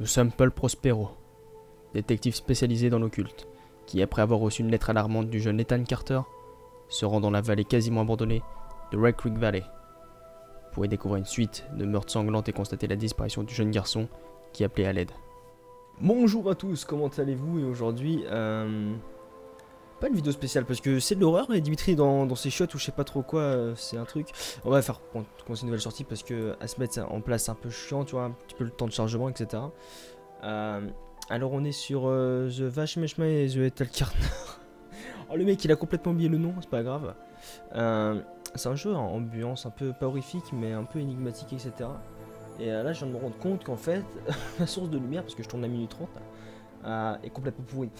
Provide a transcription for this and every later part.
Nous sommes Paul Prospero, détective spécialisé dans l'occulte, qui, après avoir reçu une lettre alarmante du jeune Ethan Carter, se rend dans la vallée quasiment abandonnée de Red Creek Valley pour y découvrir une suite de meurtres sanglants et constater la disparition du jeune garçon qui appelait à l'aide. Bonjour à tous, comment allez-vous? Et aujourd'hui, pas une vidéo spéciale parce que c'est de l'horreur et Dimitri dans ses shots ou je sais pas trop quoi, c'est un truc. On va faire quand c'est une nouvelle sortie parce que à se mettre en place c'est un peu chiant, tu vois, un petit peu le temps de chargement, etc. Alors on est sur The Vachmeshma et The Ethel Carter. Oh le mec il a complètement oublié le nom, c'est pas grave. C'est un jeu en ambiance un peu pas horrifique mais un peu énigmatique, etc. Et là je viens de me rendre compte qu'en fait la source de lumière, parce que je tourne à minute 30, est complètement pourrie.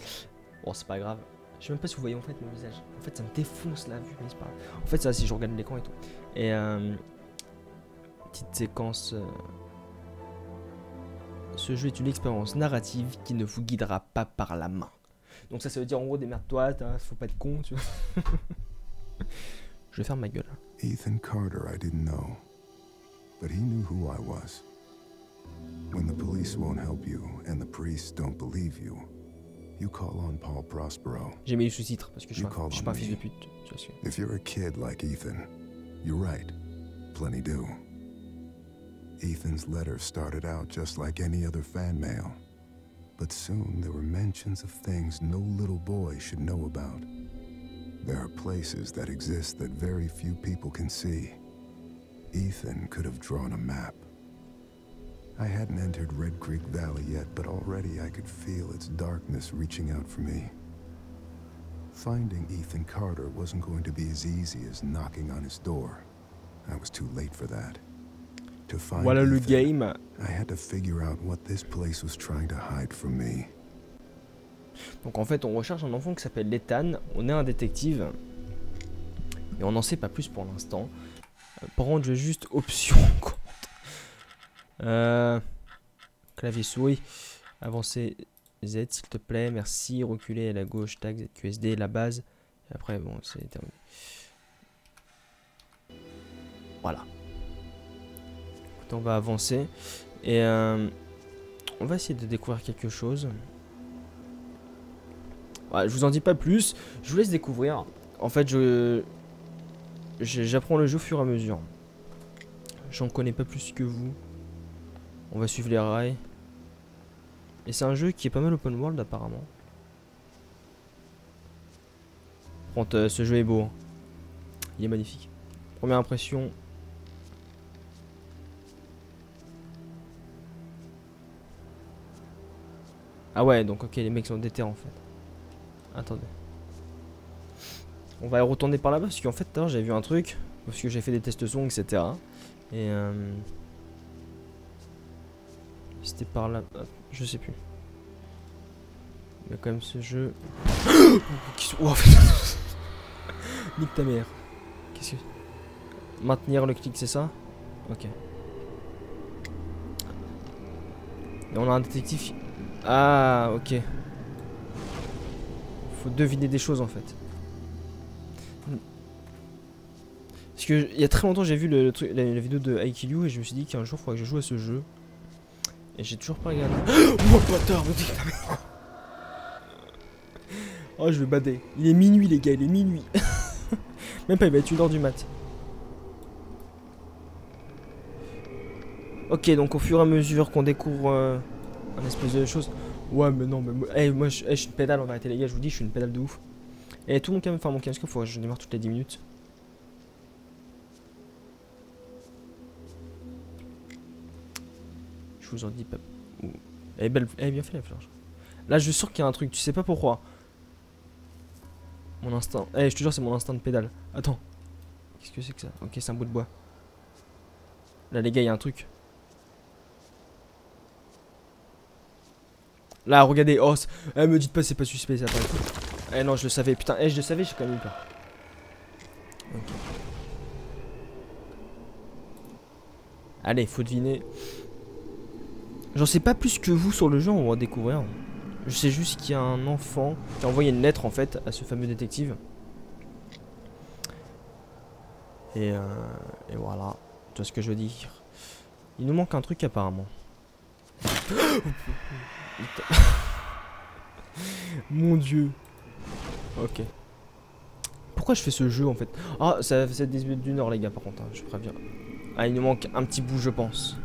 Bon c'est pas grave. Je sais même pas si vous voyez en fait mon visage. En fait ça me défonce la vue, mais c'est pas grave. En fait ça si je regarde l'écran et tout. Et petite séquence. Ce jeu est une expérience narrative qui ne vous guidera pas par la main. Donc ça veut dire en gros démerde-toi, faut pas être con, tu vois. Je vais faire ma gueule. Ethan Carter, I didn't know, but he knew who I was. When the police won't help you and the priests don't believe you, you call on Paul Prospero. J'ai mis le sous-titre parce que je suis pas un fils de pute. Tu vois. If you're a kid like Ethan, you're right. Plenty do. Ethan's letter started out just like any other fan mail. But soon there were mentions of things no little boy should know about. There are places that exist that very few people can see. Ethan could have drawn a map. I hadn't entered Red Creek Valley yet, but already I could feel its darkness reaching out for me. Finding Ethan Carter wasn't going to be as easy as knocking on his door. I was too late for that. To find Voilà le Ethan, game. I had to figure out what this place was trying to hide from me. Donc en fait on recherche un enfant qui s'appelle Ethan. On est un détective. Et on n'en sait pas plus pour l'instant. Par contre je vais juste option compte. Clavier souris. Avancer Z s'il te plaît. Merci. Reculer à la gauche. Tag ZQSD. La base. Et après bon c'est terminé. Voilà. On va avancer et on va essayer de découvrir quelque chose. Ouais, je vous en dis pas plus, je vous laisse découvrir. En fait, j'apprends le jeu au fur et à mesure. J'en connais pas plus que vous. On va suivre les rails. Et c'est un jeu qui est pas mal open world apparemment. Par contre, ce jeu est beau. Hein. Il est magnifique. Première impression. Ah ouais, donc ok, les mecs sont déter en fait. Attendez. On va retourner par là-bas parce qu'en fait, j'avais vu un truc. Parce que j'ai fait des tests son, etc. Et c'était par là. Je sais plus. Il y a quand même ce jeu. Oh, nique ta mère. Qu'est-ce que. Maintenir le clic, c'est ça? Ok. Et on a un détective. Ah, ok. Faut deviner des choses en fait. Parce que il y a très longtemps j'ai vu la vidéo de I Kill You et je me suis dit qu'un jour il faudrait que je joue à ce jeu. Et j'ai toujours pas regardé. Oh bâtard, me dit ta mère. Oh je vais bader. Il est minuit les gars, il est minuit. Même pas, il va être 1h du mat. Ok, donc au fur et à mesure qu'on découvre un espèce de chose. Ouais mais non mais moi je suis une pédale, on va arrêter les gars, je vous dis je suis une pédale de ouf. Et tout mon cam, enfin mon camscope faut que je démarre toutes les 10 minutes. Je vous en dis pas. Elle est belle, elle est bien fait la fleur. Là je sens qu'il y a un truc, tu sais pas pourquoi. Mon instinct, je te jure c'est mon instinct de pédale. Attends. Qu'est-ce que c'est que ça? Ok c'est un bout de bois. Là les gars il y a un truc. Là, regardez, oh, me dites pas c'est pas suspect, ça paraît. Eh non, je le savais, putain, je le savais, j'ai quand même eu peur. Ok. Allez, faut deviner. J'en sais pas plus que vous sur le jeu, on va découvrir. Je sais juste qu'il y a un enfant qui a envoyé une lettre en fait à ce fameux détective. Et voilà, tu vois ce que je veux dire. Il nous manque un truc apparemment. Mon dieu. Ok. Pourquoi je fais ce jeu en fait? Ah, ça fait d'une heure les gars par contre, hein, je préviens. Ah, il nous manque un petit bout je pense.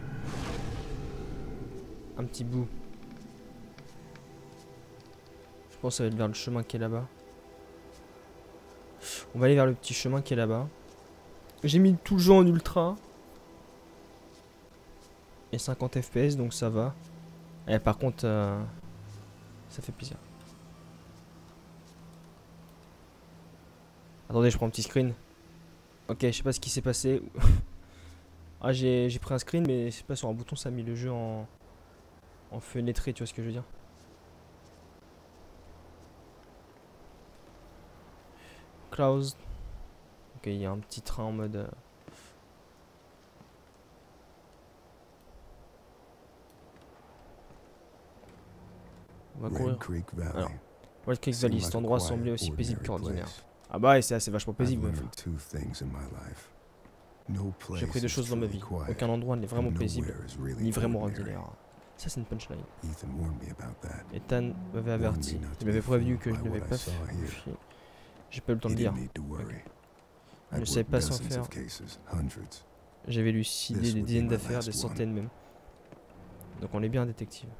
Un petit bout. Je pense que ça va être vers le chemin qui est là-bas. On va aller vers le petit chemin qui est là-bas. J'ai mis tout le jeu en ultra. Et 50 FPS donc ça va. Et par contre, ça fait plaisir. Attendez, je prends un petit screen. Ok, je sais pas ce qui s'est passé. Ah, j'ai pris un screen, mais je sais pas, sur un bouton ça a mis le jeu en fenêtré, tu vois ce que je veux dire. Closed. Ok, il y a un petit train en mode... On va courir. Alors, Red Creek Valley, cet endroit semblait aussi paisible qu'ordinaire. Ah bah ouais, c'est vachement paisible. J'ai appris deux choses dans ma vie. Aucun endroit n'est vraiment paisible, ni vraiment ordinaire. Ça, c'est une punchline. Ethan m'avait averti. Il m'avait prévenu que je n'avais pas fait. J'ai pas eu le temps de lire. Okay. Je ne savais pas s'en faire. J'avais lucidé des dizaines d'affaires, des centaines même. Donc on est bien un détective.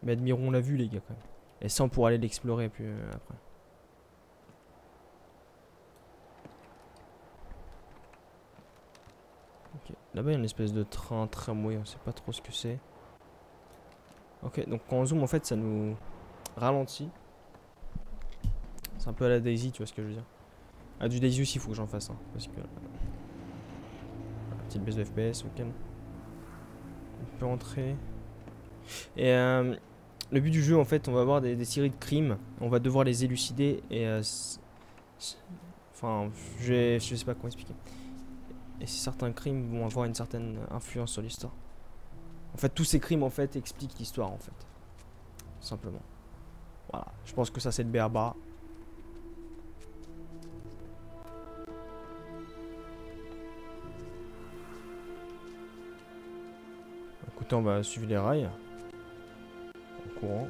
Mais admirons la vue les gars quand même. Et ça on pourra aller l'explorer puis après. Ok. Là-bas il y a une espèce de train, tramway, on sait pas trop ce que c'est. Ok, donc quand on zoome en fait ça nous ralentit. C'est un peu à la Daisy, tu vois ce que je veux dire. Ah, du Daisy aussi il faut que j'en fasse hein, parce que... petite baisse de FPS, ok. On peut entrer. Et le but du jeu en fait on va avoir des séries de crimes. On va devoir les élucider et... enfin, je sais pas comment expliquer. Et certains crimes vont avoir une certaine influence sur l'histoire. En fait tous ces crimes en fait expliquent l'histoire en fait. Simplement. Voilà, je pense que ça c'est le b.a-ba. Écoutez, on va suivre les rails. En courant.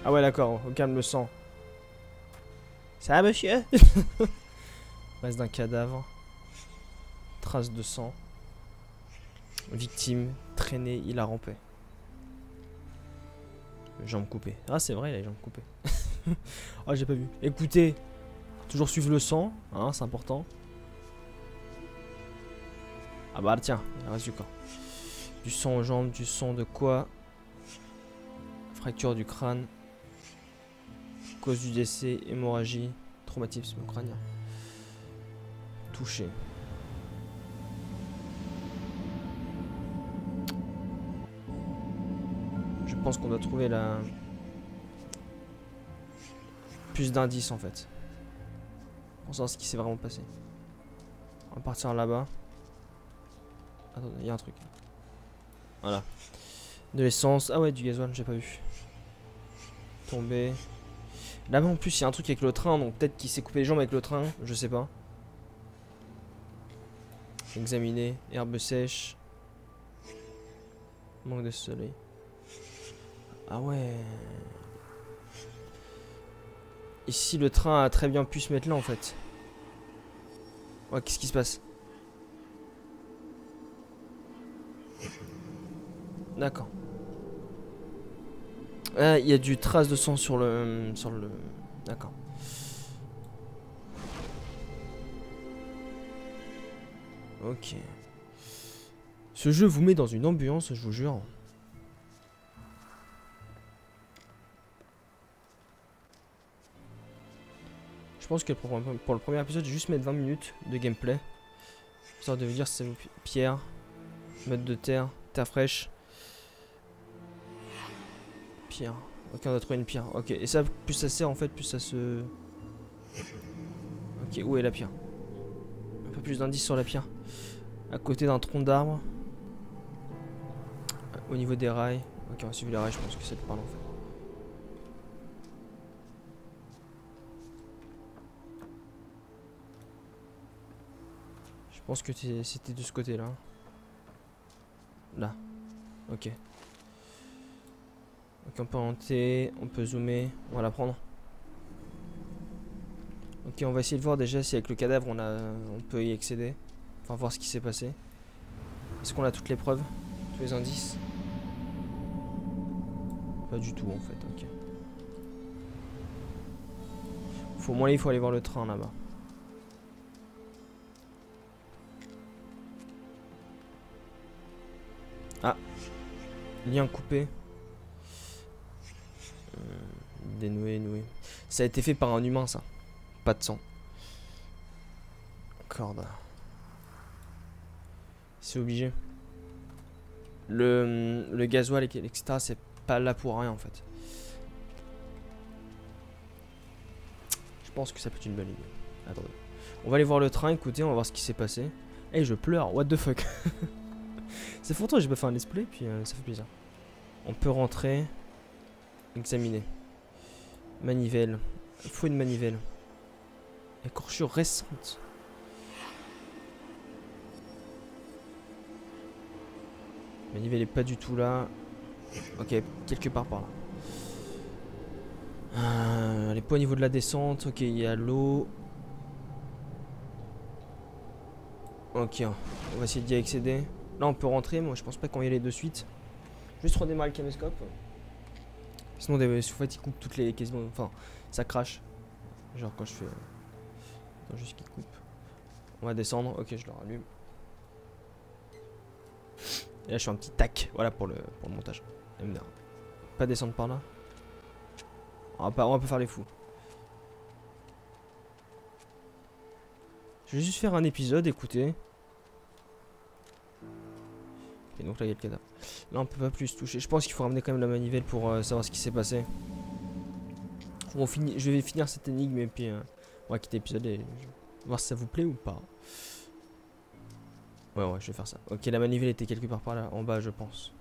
Ah ouais d'accord, au calme le sang. Ça va monsieur? Reste d'un cadavre. Traces de sang. Victime, traîné, il a rampé. Jambes coupées. Ah c'est vrai, il a les jambes coupées. Ah j'ai pas vu. Écoutez, toujours suivre le sang, hein, c'est important. Ah bah tiens, il reste du corps. Du sang aux jambes, du sang de quoi? Fracture du crâne. Cause du décès, hémorragie, traumatisme crânien. Touché. Je pense qu'on doit trouver la... plus d'indices en fait. Pour savoir ce qui s'est vraiment passé. On va partir là-bas. Attendez, il y a un truc. Voilà. De l'essence. Ah ouais, du gasoil, j'ai pas vu. Tomber. Là-bas en plus, il y a un truc avec le train, donc peut-être qu'il s'est coupé les jambes avec le train, je sais pas. Examiner. Herbe sèche. Manque de soleil. Ah ouais. Ici, le train a très bien pu se mettre là en fait. Ouais, qu'est-ce qui se passe? D'accord. Ah, il y a du trace de sang sur le... D'accord. Ok. Ce jeu vous met dans une ambiance, je vous jure. Je pense que pour le premier épisode, je vais juste mettre 20 minutes de gameplay. Histoire de vous dire si ça vous... Pierre. Mètre de terre. Terre fraîche. Pierre. Ok, on a trouvé une pierre. Ok, et ça, plus ça sert en fait, plus ça se... Ok, où est la pierre? Un peu plus d'indices sur la pierre. À côté d'un tronc d'arbre. Au niveau des rails. Ok, on va suivre les rails, je pense que c'est le parle en fait. Je pense que c'était de ce côté-là. Là. Ok. Ok, on peut monter, on peut zoomer. On va la prendre. Ok, on va essayer de voir déjà si avec le cadavre on peut y accéder. Enfin, voir ce qui s'est passé. Est-ce qu'on a toutes les preuves? Tous les indices? Pas du tout en fait, ok. Au moins il faut aller voir le train là-bas. Ah, lien coupé. Dénoué, noué. Ça a été fait par un humain ça. Pas de sang. Corde. C'est obligé. Le gasoil, etc. c'est pas là pour rien en fait. Je pense que ça peut être une bonne idée. Attendez. On va aller voir le train, écoutez, on va voir ce qui s'est passé. Hey, je pleure, what the fuck. C'est pour toi, j'ai pas fait un let's play, puis ça fait plaisir. On peut rentrer. Examiner. Manivelle. Il faut une manivelle. Écorchure récente. Manivelle est pas du tout là. Ok, quelque part par là. Les poids au niveau de la descente. Ok, il y a l'eau. Ok, on va essayer d'y accéder. Là, on peut rentrer. Moi, je pense pas qu'on y aller de suite. Juste redémarrer le caméscope. Sinon, en fait, il coupe toutes les quasiment. Enfin, ça crache. Genre quand je fais. Attends, juste qu'il coupe. On va descendre. Ok, je le rallume. Et là, je fais un petit tac. Voilà pour le montage. MDR. Pas descendre par là. On va pas faire les fous. Je vais juste faire un épisode, écoutez. Et donc là, il y a le cadavre. Là, on peut pas plus toucher. Je pense qu'il faut ramener quand même la manivelle pour savoir ce qui s'est passé. Je vais finir cette énigme et puis on va quitter l'épisode et voir si ça vous plaît ou pas. Ouais, je vais faire ça. Ok, la manivelle était quelque part par là, en bas, je pense.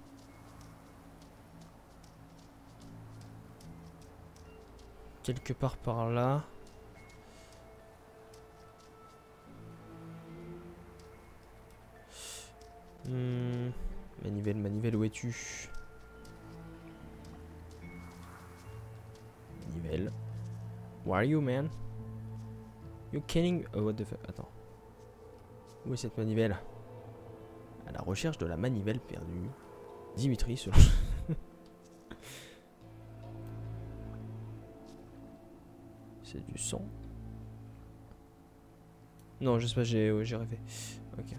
Quelque part par là. Manivelle, où es-tu? Manivelle. Where are you, man? You kidding? Oh, what the fuck? Attends. Où est cette manivelle? À la recherche de la manivelle perdue. Dimitri, selon... C'est du sang. Non, je sais pas, j'ai rêvé. Ok.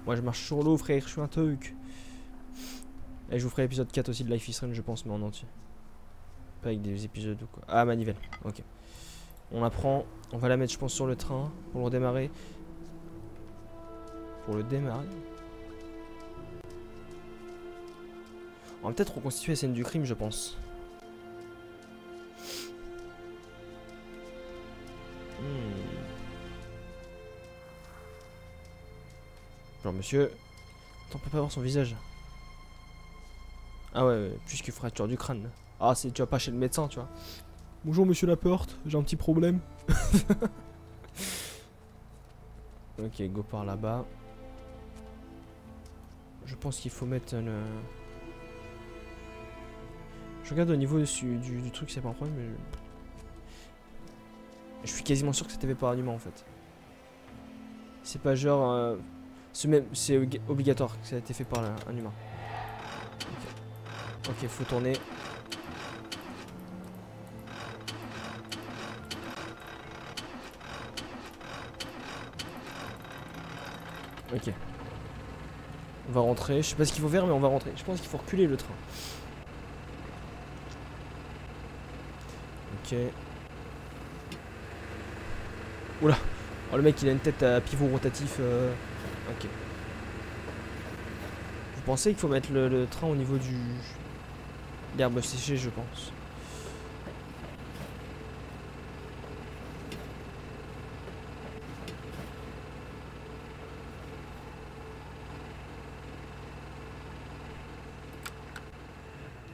Moi je marche sur l'eau, frère, je suis un truc. Et je vous ferai l'épisode 4 aussi de Life is Strange, je pense, mais en entier. Pas avec des épisodes ou quoi. Ah, manivelle, ok. On la prend, on va la mettre, je pense, sur le train pour le redémarrer. Pour le démarrer. On va peut-être reconstituer la scène du crime, je pense. Genre, monsieur. Attends, on peut pas voir son visage. Ah ouais, puisque fracture du crâne. Ah, c'est tu vas pas chez le médecin, tu vois. Bonjour, monsieur Laporte, j'ai un petit problème. Ok, go par là-bas. Je pense qu'il faut mettre une... Je regarde au niveau du truc, c'est pas un problème, mais... Je suis quasiment sûr que c'était fait par un humain, en fait. C'est pas genre... C'est obligatoire que ça a été fait par un humain. Ok, faut tourner. Ok. On va rentrer. Je sais pas ce qu'il faut faire, mais on va rentrer. Je pense qu'il faut reculer le train. Ok. Oula. Oh, le mec, il a une tête à pivot rotatif. Ok. Vous pensez qu'il faut mettre le train au niveau du... l'herbe séchée, je pense.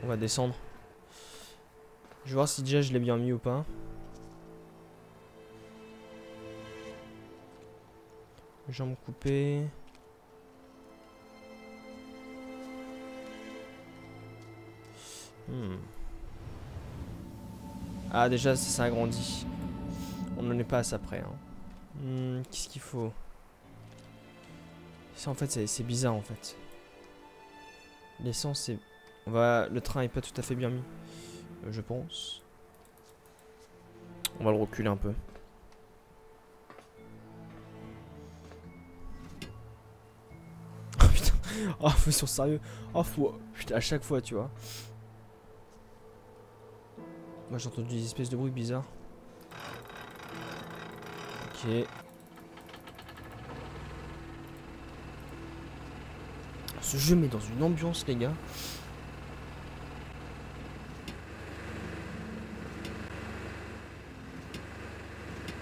On va descendre. Je vais voir si déjà je l'ai bien mis ou pas. Jambes coupées. Ah déjà ça s'agrandit. On n'en est pas à ça près. Hein. Qu'est-ce qu'il faut? Ça en fait c'est bizarre en fait. L'essence c'est... Le train est pas tout à fait bien mis. Je pense. On va le reculer un peu. Oh putain. Oh ils sont sérieux. Oh faut... Putain à chaque fois tu vois. Moi j'ai entendu des espèces de bruits bizarres. Ok. Ce jeu met dans une ambiance les gars.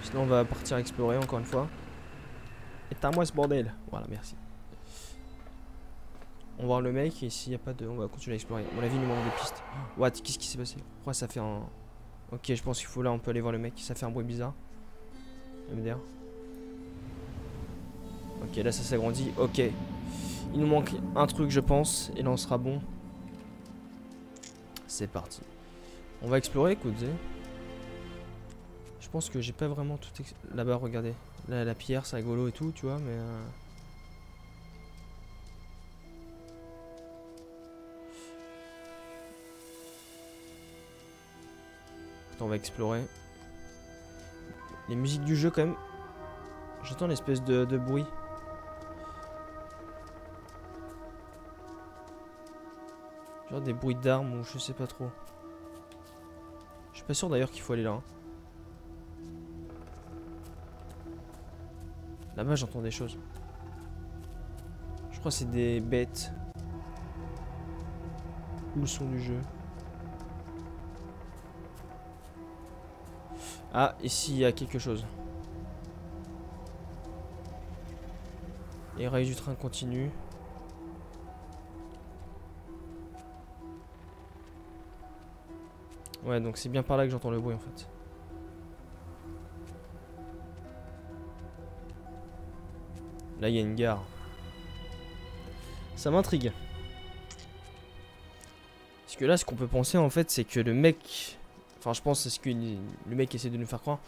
Sinon on va partir explorer encore une fois. Et à moi ce bordel. Voilà merci. On va voir le mec et s'il n'y a pas de... On va continuer à explorer. À mon avis il nous manque des pistes. What? Qu'est-ce qui s'est passé? Pourquoi ça fait un... Ok je pense qu'il faut là on peut aller voir le mec. Ça fait un bruit bizarre. MDR. Ok là ça s'agrandit. Ok. Il nous manque un truc je pense. Et là on sera bon. C'est parti. On va explorer écoutez. Je pense que j'ai pas vraiment tout... Là-bas regardez. Là la pierre c'est rigolo et tout tu vois mais... On va explorer. Les musiques du jeu quand même. J'entends une espèce de bruit. Genre des bruits d'armes ou je sais pas trop. Je suis pas sûr d'ailleurs qu'il faut aller là. Hein. Là-bas j'entends des choses. Je crois que c'est des bêtes. Où le son du jeu? Ah, ici il y a quelque chose. Les rails du train continuent. Ouais, donc c'est bien par là que j'entends le bruit en fait. Là il y a une gare. Ça m'intrigue. Parce que là ce qu'on peut penser en fait c'est que le mec... Enfin je pense c'est ce que le mec essaie de nous faire croire.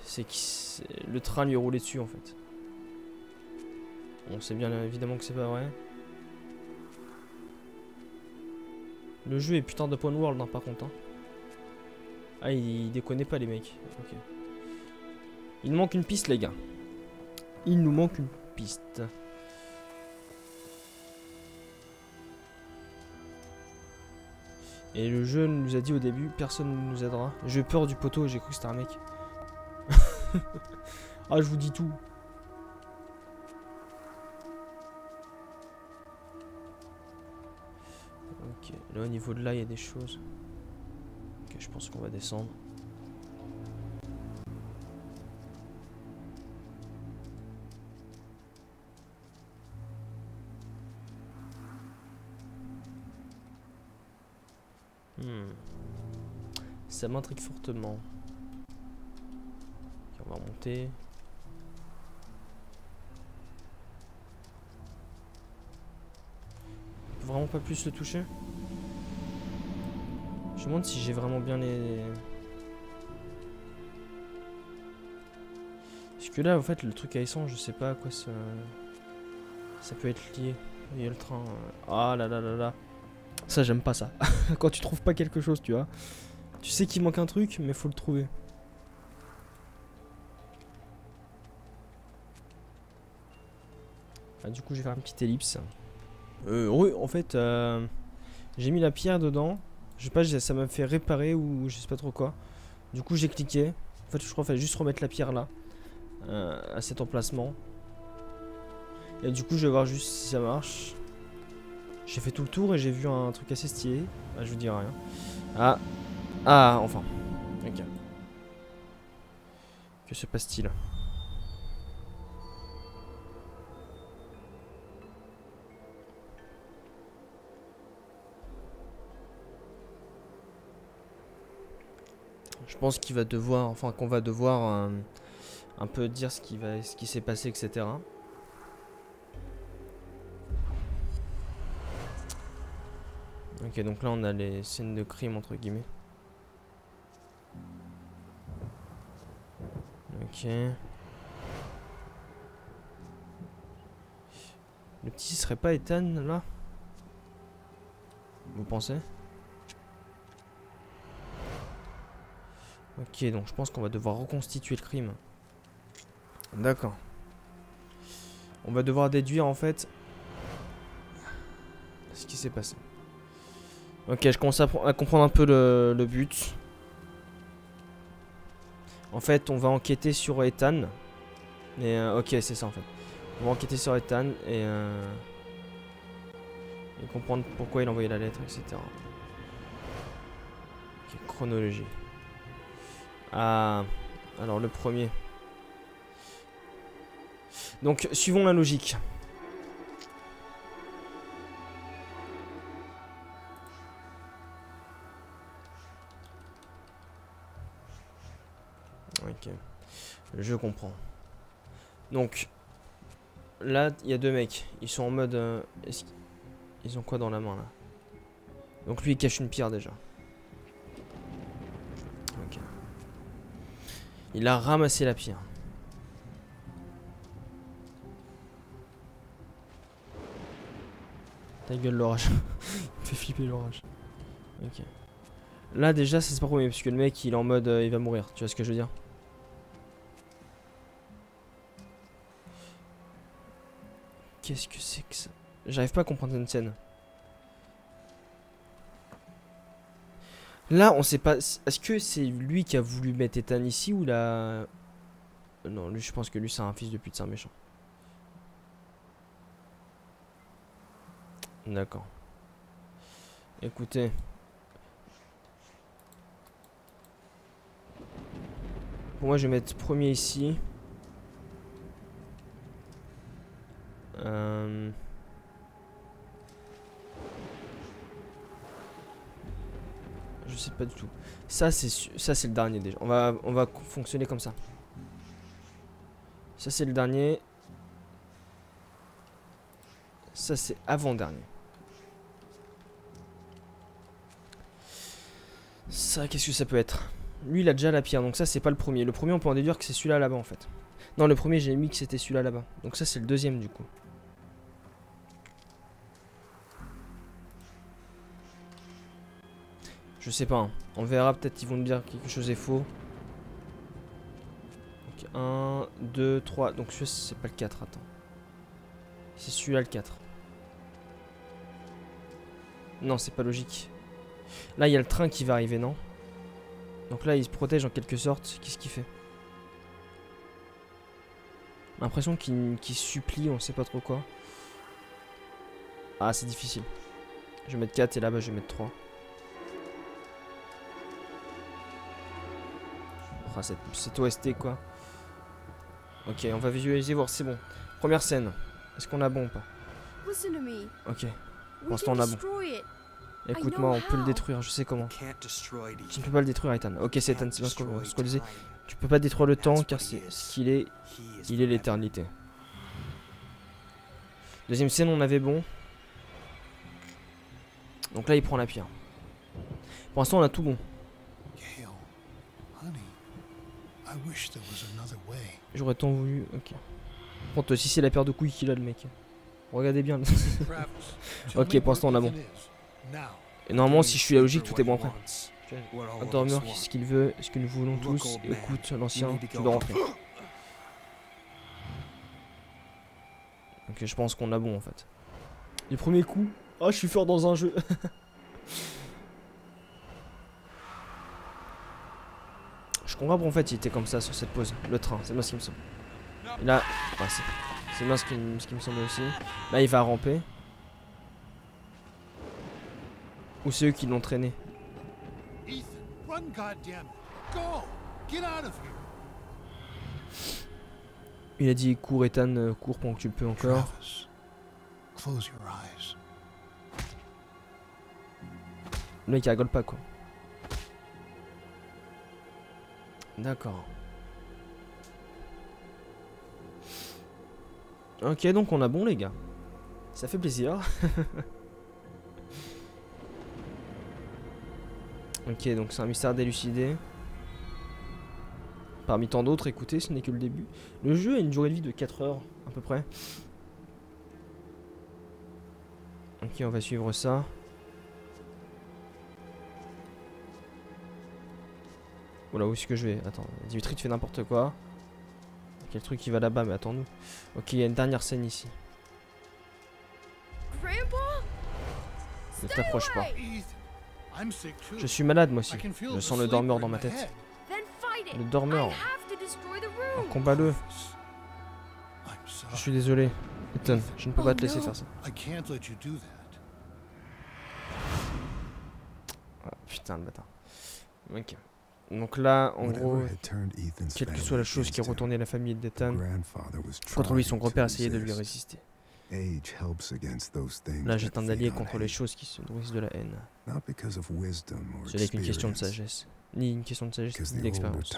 C'est que le train lui est roulé dessus en fait. On sait bien évidemment que c'est pas vrai. Le jeu est putain d'open world hein, par contre. Hein. Ah il déconne pas les mecs. Ok. Il nous manque une piste les gars. Il nous manque une piste. Et le jeu nous a dit au début, personne ne nous aidera. J'ai peur du poteau, j'ai cru que c'était un mec. Ah, je vous dis tout. Ok, là au niveau de là, il y a des choses. Ok, je pense qu'on va descendre. Ça m'intrigue fortement. Okay, on va remonter. On peut vraiment pas plus le toucher. Je me demande si j'ai vraiment bien les... Parce que là, en fait, le truc à essence, je sais pas à quoi ça peut être lié. Il y a le train. Ah là là là là. Ça, j'aime pas ça. Quand tu trouves pas quelque chose, tu vois. Tu sais qu'il manque un truc, mais faut le trouver. Ah, du coup, je vais faire une petite ellipse. Oui, en fait, j'ai mis la pierre dedans. Je sais pas, ça m'a fait réparer ou je sais pas trop quoi. Du coup, j'ai cliqué. En fait, je crois qu'il fallait juste remettre la pierre là. À cet emplacement. Et du coup, je vais voir juste si ça marche. J'ai fait tout le tour et j'ai vu un truc assez stylé. Ah, je vous dirai rien. Ah. Ah, enfin. Ok. Que se passe-t-il? Je pense qu'il va devoir, enfin qu'on va devoir un peu dire ce qui s'est passé, etc. Ok, donc là on a les scènes de crime entre guillemets. Ok. Le petit serait pas Ethan là? Vous pensez? Ok, donc je pense qu'on va devoir reconstituer le crime. D'accord. On va devoir déduire en fait ce qui s'est passé. Ok, je commence à comprendre un peu le but. En fait, on va enquêter sur Ethan. Et ok, c'est ça en fait. On va enquêter sur Ethan et comprendre pourquoi il a envoyé la lettre, etc. Ok, chronologie. Ah, alors le premier. Donc, suivons la logique. Ok, je comprends. Donc, là, il y a deux mecs. Ils sont en mode... ils ont quoi dans la main, là? Donc lui, il cache une pierre, déjà. Ok. Il a ramassé la pierre. Ta gueule, l'orage. Il me fait flipper, l'orage. Ok. Là, déjà, c'est pas premier, parce que le mec, il est en mode... il va mourir, tu vois ce que je veux dire? Qu'est-ce que c'est que ça? J'arrive pas à comprendre une scène. Là, on sait pas... Est-ce que c'est lui qui a voulu mettre Ethan ici ou la... Non, lui, je pense que lui, c'est un fils de pute, c'est un méchant. D'accord. Écoutez. Pour moi, je vais mettre premier ici. Je sais pas du tout. Ça, c'est le dernier déjà. On va fonctionner comme ça. Ça, c'est le dernier. Ça, c'est avant-dernier. Ça, qu'est-ce que ça peut être? Lui, il a déjà la pierre, donc ça, c'est pas le premier. Le premier, on peut en déduire que c'est celui-là là-bas, en fait. Non, le premier, j'ai mis que c'était celui-là là-bas. Donc ça, c'est le deuxième, du coup. Je sais pas, hein. On verra, peut-être qu'ils vont nous dire que quelque chose est faux. Donc 1, 2, 3. Donc celui-là, c'est pas le 4, attends. C'est celui-là le 4. Non, c'est pas logique. Là, il y a le train qui va arriver, non? Donc là, il se protège en quelque sorte. Qu'est-ce qu'il fait? L'impression qu'il supplie, on sait pas trop quoi. Ah, c'est difficile. Je vais mettre 4 et là-bas, je vais mettre 3. Oh, cette OST, quoi. Ok, on va visualiser, voir, c'est bon. Première scène. Est-ce qu'on a bon ou pas? Ok. Pour l'instant, on a bon. Écoute-moi, on peut le détruire, je sais comment. Tu ne peux pas le détruire, Ethan. Ok, c'est Ethan, c'est bien ce qu'on disait. Tu peux pas détruire le temps, car c'est ce qu'il est. Il est l'éternité. Deuxième scène, on avait bon. Donc là, il prend la pierre. Pour l'instant, on a tout bon. J'aurais tant voulu. Ok. Par contre, si c'est la paire de couilles qu'il a, le mec. Regardez bien. Ok, pour l'instant, on a bon. Et normalement, si je suis la logique, tout est bon après. Un dormeur, ce qu'il veut, ce que nous voulons tous. Écoute, l'ancien, tu dois rentrer. Ok, je pense qu'on a bon en fait. Les premiers coups. Ah, je suis fort dans un jeu. Je comprends pas en fait il était comme ça sur cette pause. Le train, c'est bien ce qui me semble. Et là, ouais, c'est bien ce qui me semble aussi. Là, il va ramper. Ou c'est eux qui l'ont traîné. Il a dit cours Ethan, cours pendant que tu le peux encore. Le mec il rigole pas quoi. D'accord. Ok, donc on a bon les gars. Ça fait plaisir. Ok, donc c'est un mystère délucidé. Parmi tant d'autres, écoutez, ce n'est que le début. Le jeu a une durée de vie de 4 heures, à peu près. Ok, on va suivre ça. Oula, où est-ce que je vais? Attends, Dimitri, tu fais n'importe quoi. Quel truc qui va là-bas, mais attends-nous. Ok, il y a une dernière scène ici. Ne t'approche pas. Je suis malade, moi aussi. Je sens le dormeur dans ma tête. Le dormeur. Combat-le. Je suis désolé. Ethan, je ne peux pas te laisser faire ça. Ah, putain, le bâtard. Ok. Donc là, en gros, quelle que soit la chose qui a retourné la famille d'Ethan, contre lui, son grand-père essayait de lui résister. L'âge est un allié contre les choses qui se nourrissent de la haine. Ce n'est qu'une question de sagesse, ni une question de sagesse, ni d'expérience.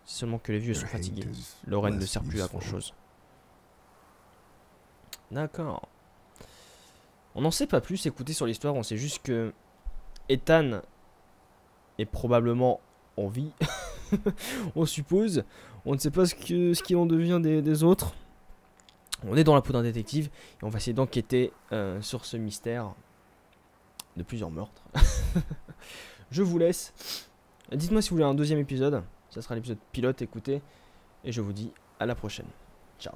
C'est seulement que les vieux sont fatigués. Leur haine ne sert plus à grand-chose. D'accord. On n'en sait pas plus, écoutez, sur l'histoire. On sait juste que Ethan est probablement en vie. On suppose. On ne sait pas ce qu'il en devient des autres. On est dans la peau d'un détective et on va essayer d'enquêter sur ce mystère de plusieurs meurtres. Je vous laisse. Dites-moi si vous voulez un deuxième épisode. Ça sera l'épisode pilote, écoutez. Et je vous dis à la prochaine. Ciao.